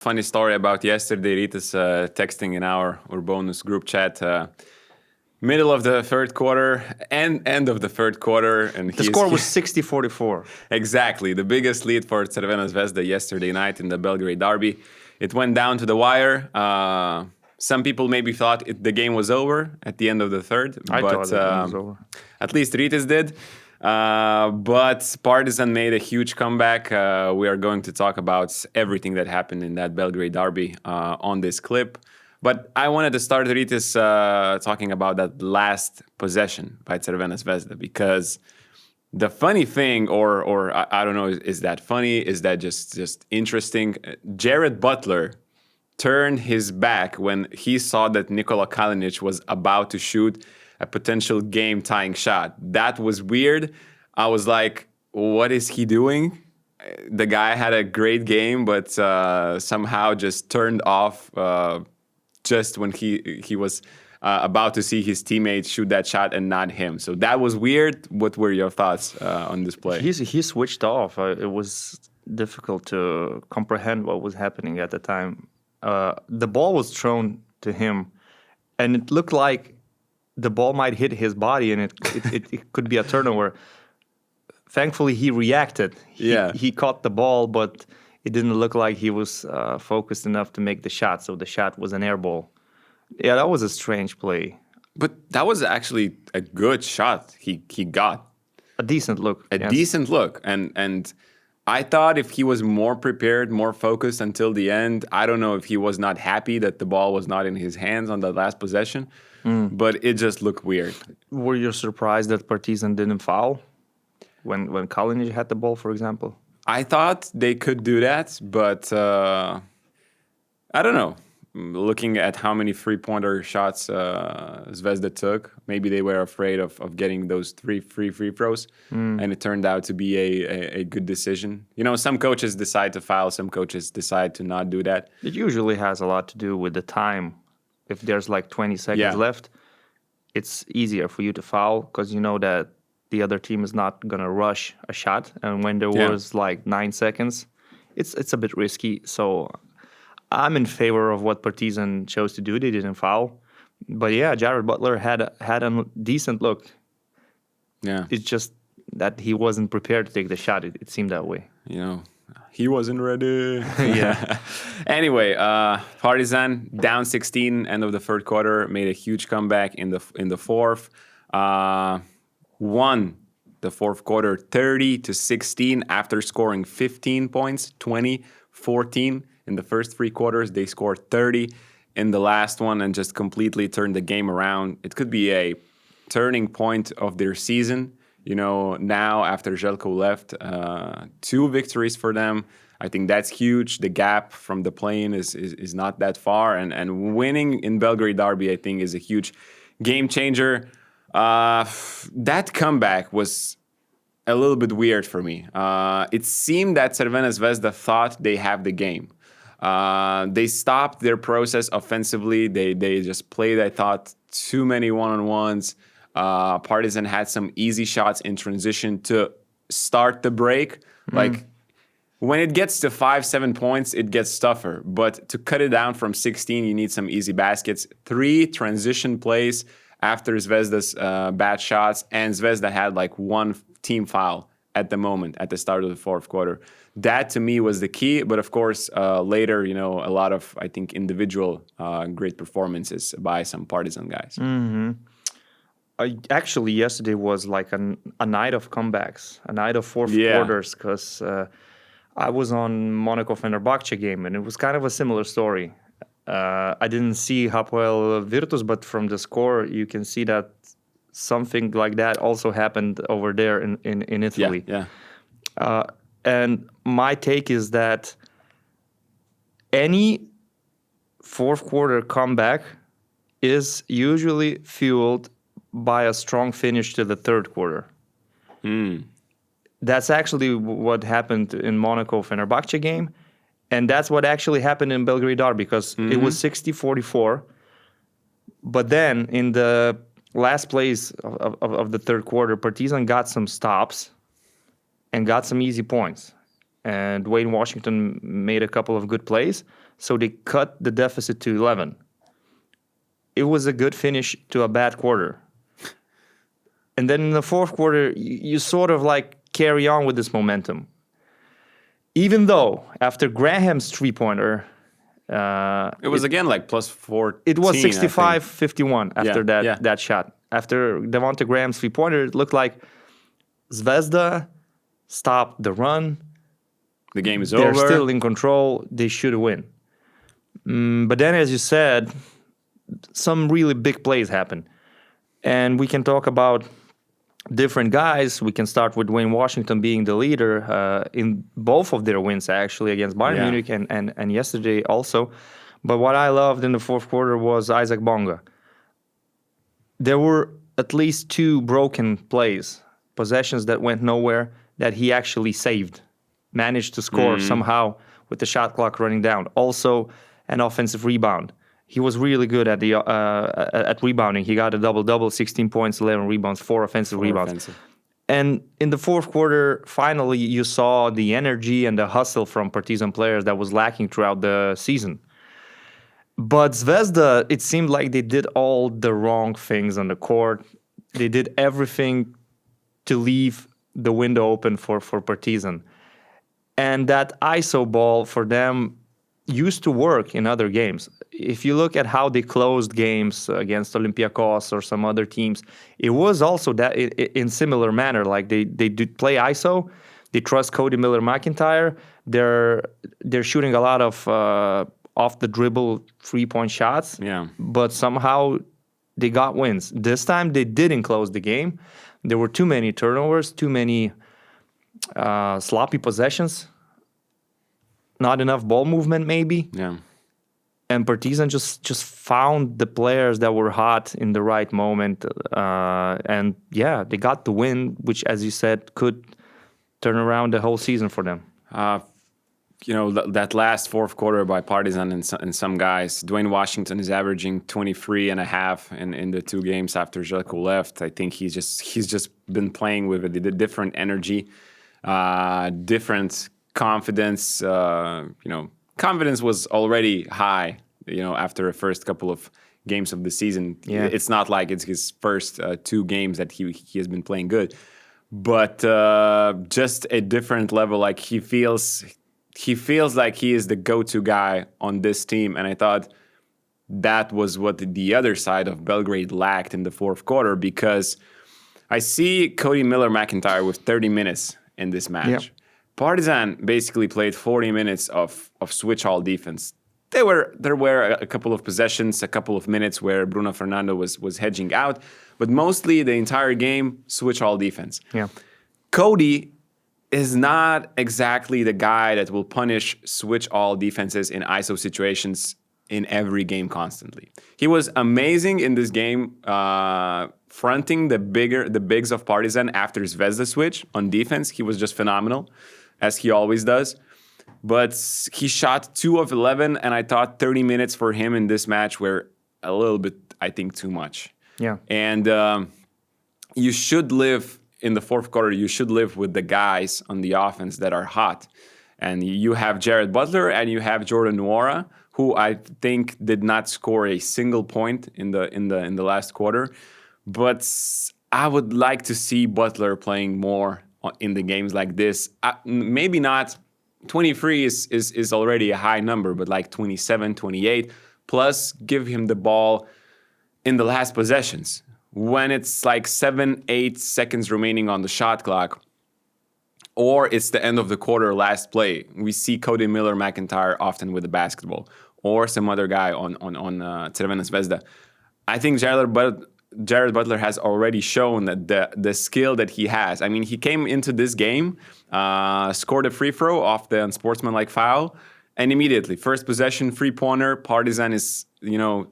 Funny story about yesterday. Rytis texting in our URBONUS group chat. Middle of the third quarter and end of the third quarter. And the score was 60-44. Exactly. The biggest lead for Crvena Zvezda yesterday night in the Belgrade derby. It went down to the wire. Some people maybe thought the game was over at the end of the third. I thought the game was over. At least Rytis did. But Partizan made a huge comeback. We are going to talk about everything that happened in that Belgrade derby on this clip. But I wanted to start Rytis talking about that last possession by Crvena Zvezda, because the funny thing, or I don't know, is that funny? Is that just interesting? Jared Butler turned his back when he saw that Nikola Kalinic was about to shoot a potential game-tying shot. That was weird. I was like, what is he doing? The guy had a great game, but somehow just turned off just when he was about to see his teammates shoot that shot and not him. So that was weird. What were your thoughts on this play? He switched off. It was difficult to comprehend what was happening at the time. The ball was thrown to him, and it looked like the ball might hit his body, and it could be a turnover. Thankfully, he reacted. He caught the ball, but it didn't look like he was focused enough to make the shot, so the shot was an air ball. Yeah, that was a strange play. But that was actually a good shot he got. A decent look. Decent look. And I thought if he was more prepared, more focused until the end, I don't know if he was not happy that the ball was not in his hands on that last possession, but it just looked weird. Were you surprised that Partizan didn't foul when Kalinic had the ball, for example? I thought they could do that, but I don't know. Looking at how many three-pointer shots Zvezda took, maybe they were afraid of getting those 3 free throws, and it turned out to be a good decision. You know, some coaches decide to foul, some coaches decide to not do that. It usually has a lot to do with the time. If there's like 20 seconds left, it's easier for you to foul because you know that the other team is not going to rush a shot. And when there was like 9 seconds, it's a bit risky. So I'm in favor of what Partizan chose to do. They didn't foul. But yeah, Jared Butler had a decent look. Yeah. It's just that he wasn't prepared to take the shot. It seemed that way. You know, he wasn't ready. Yeah. Anyway, Partizan down 16, end of the third quarter, made a huge comeback in the fourth. Won the fourth quarter 30-16 after scoring 15 points, 20-14 in the first 3 quarters. They scored 30 in the last one and just completely turned the game around. It could be a turning point of their season. You know, now after Željko left, 2 victories for them. I think that's huge. The gap from the play-in is not that far. And winning in Belgrade derby, I think, is a huge game changer. That comeback was a little bit weird for me. It seemed that Crvena Zvezda thought they have the game. They stopped their process offensively. They just played, I thought, too many one-on-ones. Partizan had some easy shots in transition to start the break. Like, when it gets to 5-7 points, it gets tougher. But to cut it down from 16, you need some easy baskets. 3 transition plays after Zvezda's bad shots, and Zvezda had like 1 team foul at the moment, at the start of the fourth quarter. That, to me, was the key. But, of course, later, you know, a lot of, I think, individual great performances by some Partizan guys. Actually, yesterday was like a night of comebacks, a night of fourth quarters, because I was on Monaco-Fenerbahce game, and it was kind of a similar story. I didn't see Hapoel Virtus, but from the score, you can see that something like that also happened over there in Italy. And my take is that any fourth quarter comeback is usually fueled by a strong finish to the third quarter. That's actually what happened in Monaco-Fenerbahce game. And that's what actually happened in Belgrade derby, because it was 60-44. But then in the last plays of the third quarter, Partizan got some stops and got some easy points. And Wayne Washington made a couple of good plays. so they cut the deficit to 11. It was a good finish to a bad quarter. And then in the fourth quarter, you sort of like carry on with this momentum. Even though after Graham's three-pointer, it was again like plus 14. it was 65-51 after Yeah. that shot. After Devonta Graham's three-pointer, it looked like Zvezda stopped the run. The game is They're over. still in control. They should win. But then, as you said, some really big plays happen. And we can talk about different guys. We can start with Wayne Washington being the leader in both of their wins, actually, against Bayern Munich and yesterday also. But what I loved in the fourth quarter was Isaac Bonga. There were at least 2 broken plays, possessions that went nowhere, that he actually saved, managed to score somehow with the shot clock running down. Also, an offensive rebound. He was really good at the at rebounding. He got a double-double, 16 points, 11 rebounds, 4 offensive rebounds. And in the fourth quarter, finally, you saw the energy and the hustle from Partizan players that was lacking throughout the season. But Zvezda, it seemed like they did all the wrong things on the court. They did everything to leave the window open for Partizan. And that ISO ball for them used to work in other games. If you look at how they closed games against Olympiacos or some other teams, it was also that in similar manner. Like they did play ISO, they trust Cody Miller-McIntyre. They're shooting a lot of off the dribble 3-point shots. Yeah. But somehow they got wins. This time they didn't close the game. There were too many turnovers, too many sloppy possessions. Not enough ball movement, maybe. Yeah. And Partizan just found the players that were hot in the right moment. And yeah, they got the win, which, as you said, could turn around the whole season for them. That last fourth quarter by Partizan and some guys, Dwayne Washington is averaging 23 and a half in the 2 games after Željko left. I think he's just been playing with a different energy, different confidence. Confidence was already high, after the first couple of games of the season. Yeah. It's not like it's his first 2 games that he has been playing good, but just a different level. Like he feels like he is the go-to guy on this team, and I thought that was what the other side of Belgrade lacked in the fourth quarter, because I see Cody Miller-McIntyre with 30 minutes in this match. Yeah. Partizan basically played 40 minutes of switch-all defense. There were a couple of possessions, a couple of minutes where Bruno Fernando was hedging out, but mostly the entire game, switch-all defense. Yeah. Cody is not exactly the guy that will punish switch-all defenses in ISO situations in every game constantly. He was amazing in this game, fronting the bigs of Partizan after Zvezda switch on defense. He was just phenomenal, as he always does. But he shot 2 of 11, and I thought 30 minutes for him in this match were a little bit, I think, too much. Yeah. And you should live, in the fourth quarter, you should live with the guys on the offense that are hot. And you have Jared Butler and you have Jordan Nwora, who I think did not score a single point in the last quarter. But I would like to see Butler playing more in the games like this. Maybe not 23 is already a high number, but like 27, 28. Plus, give him the ball in the last possessions. When it's like 7-8 seconds remaining on the shot clock, or it's the end of the quarter, last play, we see Cody Miller-McIntyre often with the basketball, or some other guy on Crvena Zvezda. I think Jared Butler has already shown that the skill that he has. I mean, he came into this game, scored a free throw off the unsportsmanlike foul, and immediately, first possession, three-pointer, Partizan is,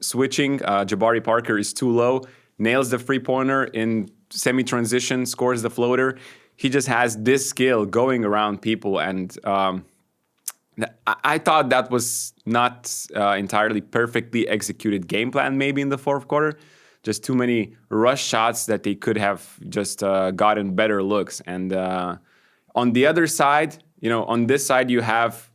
switching. Jabari Parker is too low, nails the three-pointer in semi-transition, scores the floater. He just has this skill going around people, and I thought that was not entirely perfectly executed game plan maybe in the fourth quarter. Just too many rush shots that they could have just gotten better looks. And on the other side, on this side you have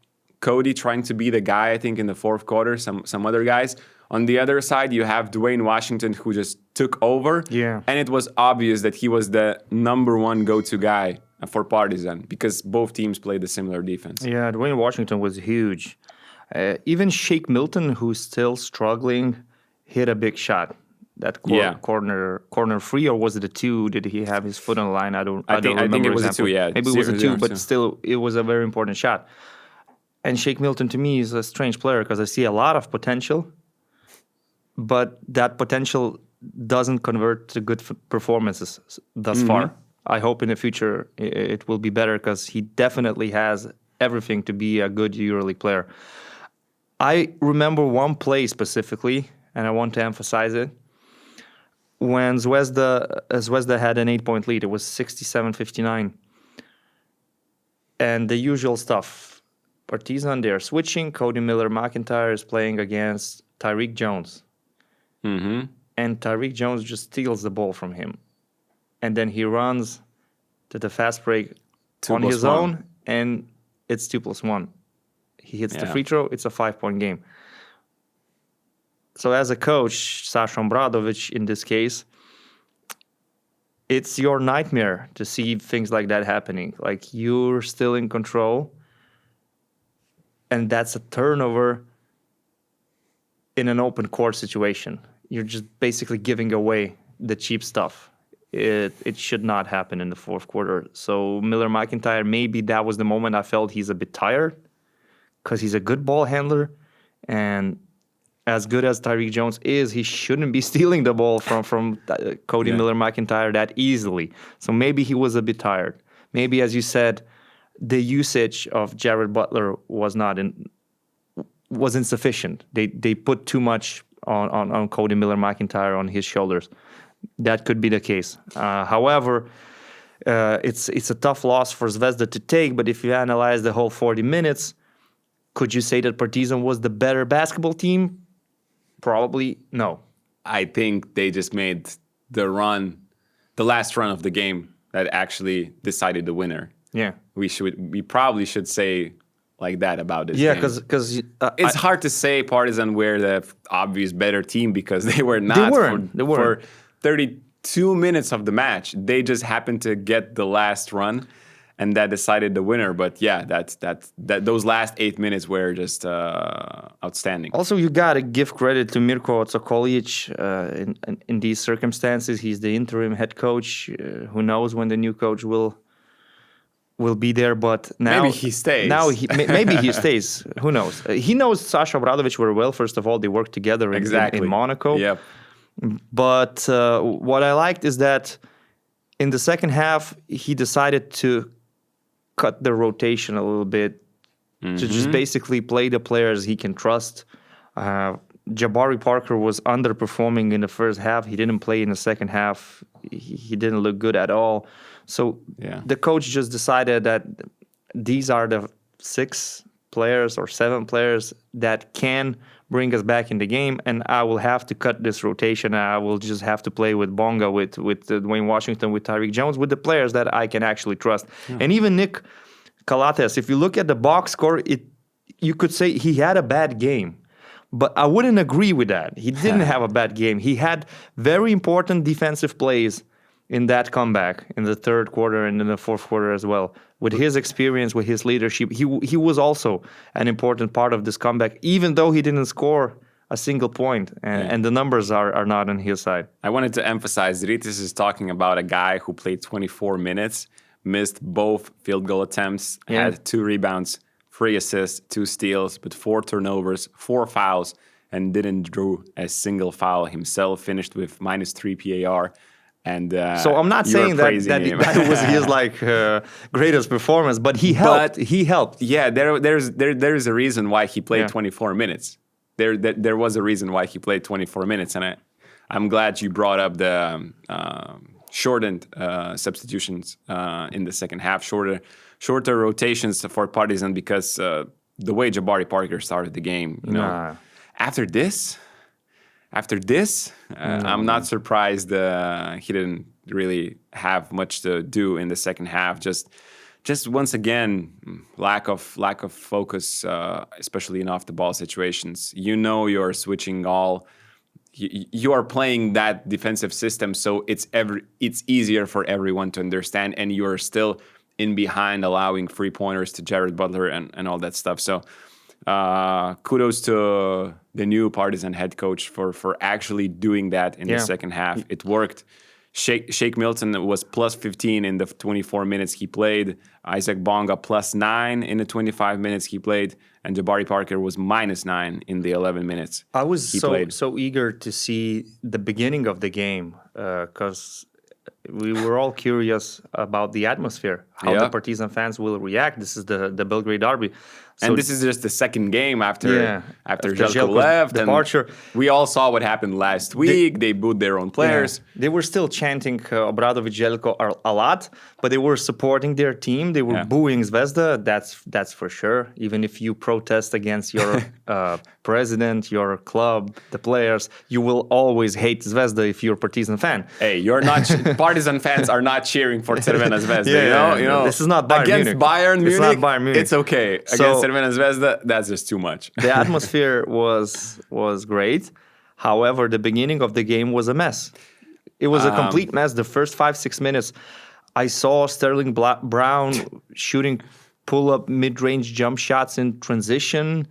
Cody trying to be the guy, I think, in the fourth quarter, some other guys. On the other side, you have Dwayne Washington, who just took over. Yeah. And it was obvious that he was the number one go-to guy for Partizan because both teams played a similar defense. Yeah, Dwayne Washington was huge. Even Shake Milton, who's still struggling, hit a big shot. That corner free, or was it a two? Did he have his foot on the line? I don't remember. I think it was a two, yeah. Maybe it was a two, but still, it was a very important shot. And Shake Milton, to me, is a strange player because I see a lot of potential, but that potential doesn't convert to good performances thus far. I hope in the future it will be better because he definitely has everything to be a good EuroLeague player. I remember one play specifically, and I want to emphasize it. When Zvezda had an 8-point lead, it was 67-59. And the usual stuff. Partizan, they are switching. Cody Miller-McIntyre is playing against Tyreek Jones. Mm-hmm. And Tyreek Jones just steals the ball from him. And then he runs to the fast break on his own, and it's 2+1. He hits the free throw, it's a 5-point game. So as a coach, Sasha Obradovic in this case, it's your nightmare to see things like that happening. Like you're still in control, and that's a turnover in an open court situation. You're just basically giving away the cheap stuff. It should not happen in the fourth quarter. So Miller-McIntyre, maybe that was the moment I felt he's a bit tired because he's a good ball handler, and as good as Tyreek Jones is, he shouldn't be stealing the ball from Cody Miller-McIntyre that easily. So maybe he was a bit tired. Maybe, as you said, the usage of Jared Butler was insufficient. They put too much on Cody Miller-McIntyre on his shoulders. That could be the case. However, it's a tough loss for Zvezda to take, but if you analyze the whole 40 minutes, could you say that Partizan was the better basketball team? Probably no. I think they just made the last run of the game that actually decided the winner. Yeah. We probably should say like that about this game. Yeah, because it's hard to say Partizan were the obvious better team because they were not. They weren't. For 32 minutes of the match. They just happened to get the last run, and that decided the winner. But yeah, those last 8 minutes were just outstanding. Also, you got to give credit to Mirko Cokolic in these circumstances. He's the interim head coach. Who knows when the new coach will be there? But now maybe he stays. Maybe he stays. Who knows? He knows Sasha Obradovic very well. First of all, they worked together in Monaco. Yep. But what I liked is that in the second half, he decided to cut the rotation a little bit to just basically play the players he can trust. Jabari Parker was underperforming in the first half. He didn't play in the second half. He didn't look good at all. So the coach just decided that these are the 6 players or 7 players that can bring us back in the game, and I will have to cut this rotation. I will just have to play with Bonga, with Dwayne Washington, with Tyreek Jones, with the players that I can actually trust. And even Nick Calates, if you look at the box score, you could say he had a bad game. But I wouldn't agree with that. He didn't have a bad game. He had very important defensive plays in that comeback in the third quarter and in the fourth quarter as well. With his experience, with his leadership, he was also an important part of this comeback, even though he didn't score a single point, and the numbers are not on his side. I wanted to emphasize, Rytis is talking about a guy who played 24 minutes, missed both field goal attempts, had 2 rebounds, 3 assists, 2 steals, but 4 turnovers, 4 fouls, and didn't draw a single foul himself, finished with -3 PAR. And so I'm not saying that was his greatest performance, but he helped. He helped. Yeah, there's a reason why he played 24 minutes. There was a reason why he played 24 minutes, and I'm glad you brought up the shortened substitutions in the second half, shorter rotations for Partizan because the way Jabari Parker started the game, after this. I'm not surprised he didn't really have much to do in the second half. Just just once again, lack of focus, especially in off the ball situations. You're switching all. You are playing that defensive system, so it's easier for everyone to understand, and you're still in behind, allowing 3-pointers to Jared Butler and all that stuff. So kudos to the new Partizan head coach for actually doing that in the second half. It worked. Shake Milton was plus 15 in the 24 minutes he played. Isaac Bonga plus 9 in the 25 minutes he played. And Jabari Parker was minus 9 in the 11 minutes I was so eager to see the beginning of the game because we were all curious about the atmosphere, how the Partizan fans will react. This is the Belgrade derby. So and this is just the second game after Željko left. Departure. And we all saw what happened last week. They booed their own players. Yeah. They were still chanting Obradović, Željko a lot, but they were supporting their team. They were booing Zvezda. That's for sure. Even if you protest against your president, your club, the players, you will always hate Zvezda if you're a Partizan fan. Hey, you're not. Partizan fans are not cheering for Crvena Zvezda. You know. This is not Bayern against Munich. Bayern Munich. It's not Bayern Munich. It's okay. Against Crvena Zvezda, that's just too much. The atmosphere was great. However, the beginning of the game was a mess. It was a complete mess. The first 5-6 minutes, I saw Sterling Brown shooting pull-up mid-range jump shots in transition.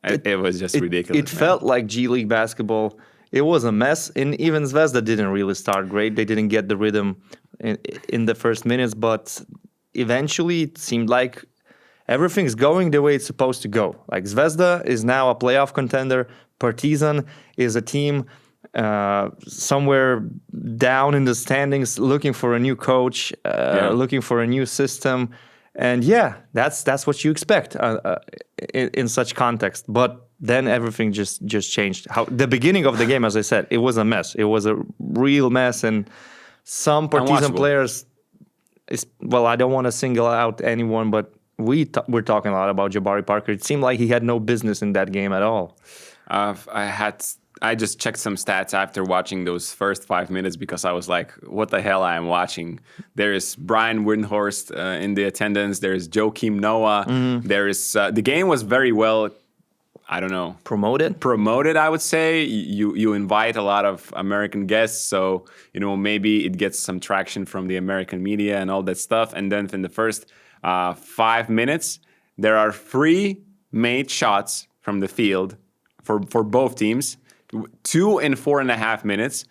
It was just ridiculous. It felt like G League basketball. It was a mess. And even Zvezda didn't really start great. They didn't get the rhythm in the first minutes. But eventually, it seemed like everything's going the way it's supposed to go. Like Zvezda is now a playoff contender. Partizan is a team somewhere down in the standings, looking for a new coach, looking for a new system, and that's what you expect in such context. But then everything just changed. The beginning of the game, as I said, it was a mess. It was a real mess, and some Partizan players. I don't want to single out anyone, but we're talking a lot about Jabari Parker. It seemed like he had no business in that game at all. I just checked some stats after watching those first 5 minutes because I was like, what the hell I am watching? There is Brian Windhorst in the attendance. There is Joakim Noah. There is the game was very well, I don't know. Promoted, I would say. You invite a lot of American guests, so maybe it gets some traction from the American media and all that stuff. And then in the first 5 minutes, there are 3 made shots from the field for both teams, 2 in 4.5 minutes.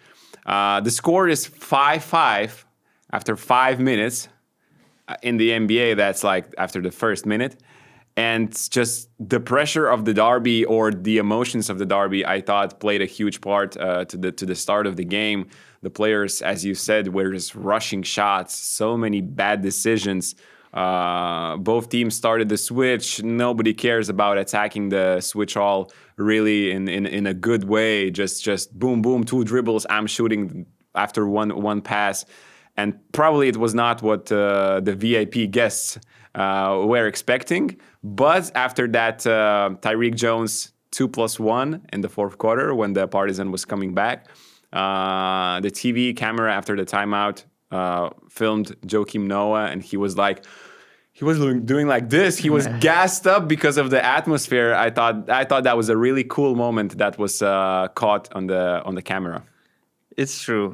The score is 5-5 after 5 minutes. In the NBA, that's like after the first minute. And just the pressure of the derby or the emotions of the derby, I thought played a huge part to the start of the game. The players, as you said, were just rushing shots, so many bad decisions. Both teams started the switch. Nobody cares about attacking the switch all really in a good way. Just boom, boom, 2 dribbles. I'm shooting after one pass. And probably it was not what the VIP guests were expecting. But after that, Tyreek Jones 2+1 in the fourth quarter when the Partizan was coming back. The TV camera after the timeout filmed Joakim Noah, and he was doing like this. He was gassed up because of the atmosphere. I thought that was a really cool moment that was caught on the camera. It's true,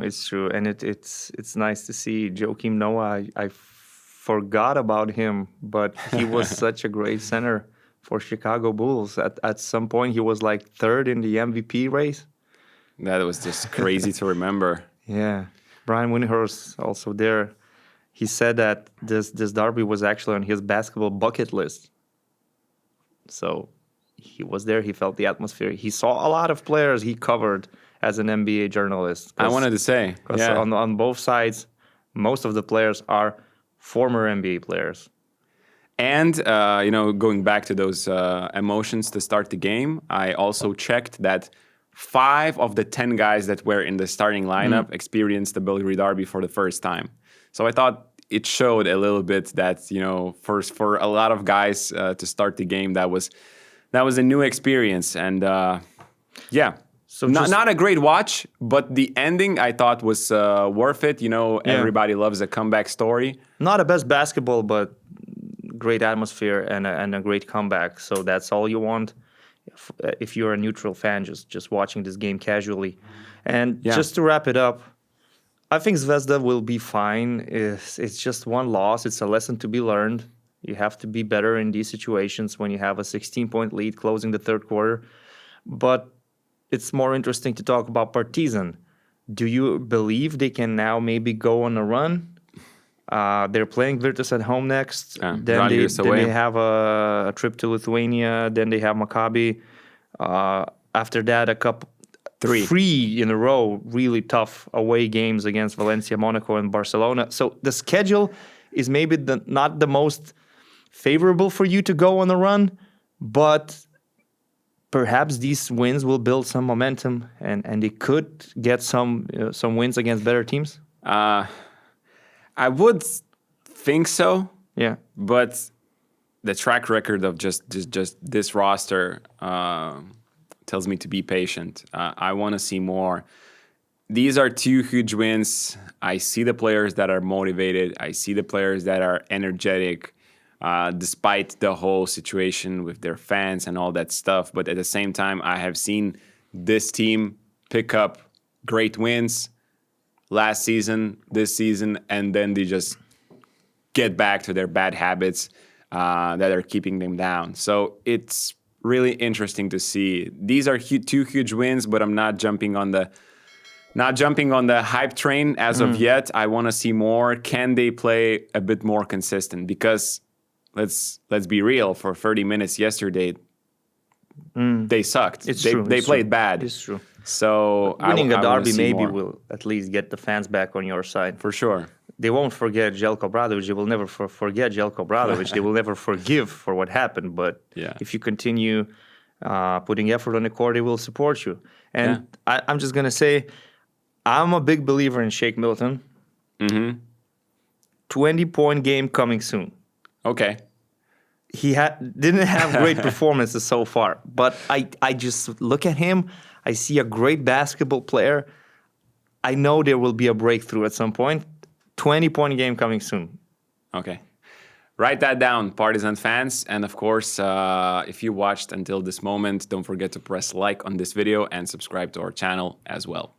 and it's nice to see Joakim Noah. I forgot about him, but he was such a great center for Chicago Bulls. At some point, he was like 3rd in the MVP race. That was just crazy to remember. Yeah. Brian Windhorst also there. He said that this derby was actually on his basketball bucket list. So he was there. He felt the atmosphere. He saw a lot of players he covered as an NBA journalist. I wanted to say. Yeah. On both sides, most of the players are former NBA players. And, going back to those emotions to start the game, I also checked that 5 of the 10 guys that were in the starting lineup experienced the Belgrade derby for the first time. So I thought it showed a little bit that, for a lot of guys to start the game, that was a new experience. And, So not a great watch, but the ending I thought was worth it. Everybody loves a comeback story. Not the best basketball, but great atmosphere and a great comeback. So that's all you want if you're a neutral fan, just watching this game casually. And just to wrap it up, I think Zvezda will be fine. It's just one loss. It's a lesson to be learned. You have to be better in these situations when you have a 16-point lead closing the third quarter. But it's more interesting to talk about Partizan. Do you believe they can now maybe go on a run? They're playing Virtus at home next. Then they have a trip to Lithuania. Then they have Maccabi. After that, three in a row, really tough away games against Valencia, Monaco, and Barcelona. So the schedule is maybe not the most favorable for you to go on a run, but perhaps these wins will build some momentum, and they could get some wins against better teams. I would think so. Yeah, but the track record of just this roster tells me to be patient. I want to see more. These are two huge wins. I see the players that are motivated. I see the players that are energetic, despite the whole situation with their fans and all that stuff. But at the same time, I have seen this team pick up great wins last season, this season, and then they just get back to their bad habits that are keeping them down. So it's really interesting to see. These are two huge wins, but I'm not jumping on the hype train as of yet. I want to see more. Can they play a bit more consistent? Because let's be real. For 30 minutes yesterday, they sucked. They played bad. It's true. So winning a derby maybe will at least get the fans back on your side. For sure. They won't forget Jelko Obradović. They will never forget Jelko Obradović. They will never forgive for what happened. But if you continue putting effort on the court, they will support you. And I'm just going to say, I'm a big believer in Shake Milton. 20-point game coming soon. Okay. He didn't have great performances so far. But I just look at him. I see a great basketball player. I know there will be a breakthrough at some point. 20-point game coming soon. Okay. Write that down, Partizan fans. And of course, if you watched until this moment, don't forget to press like on this video and subscribe to our channel as well.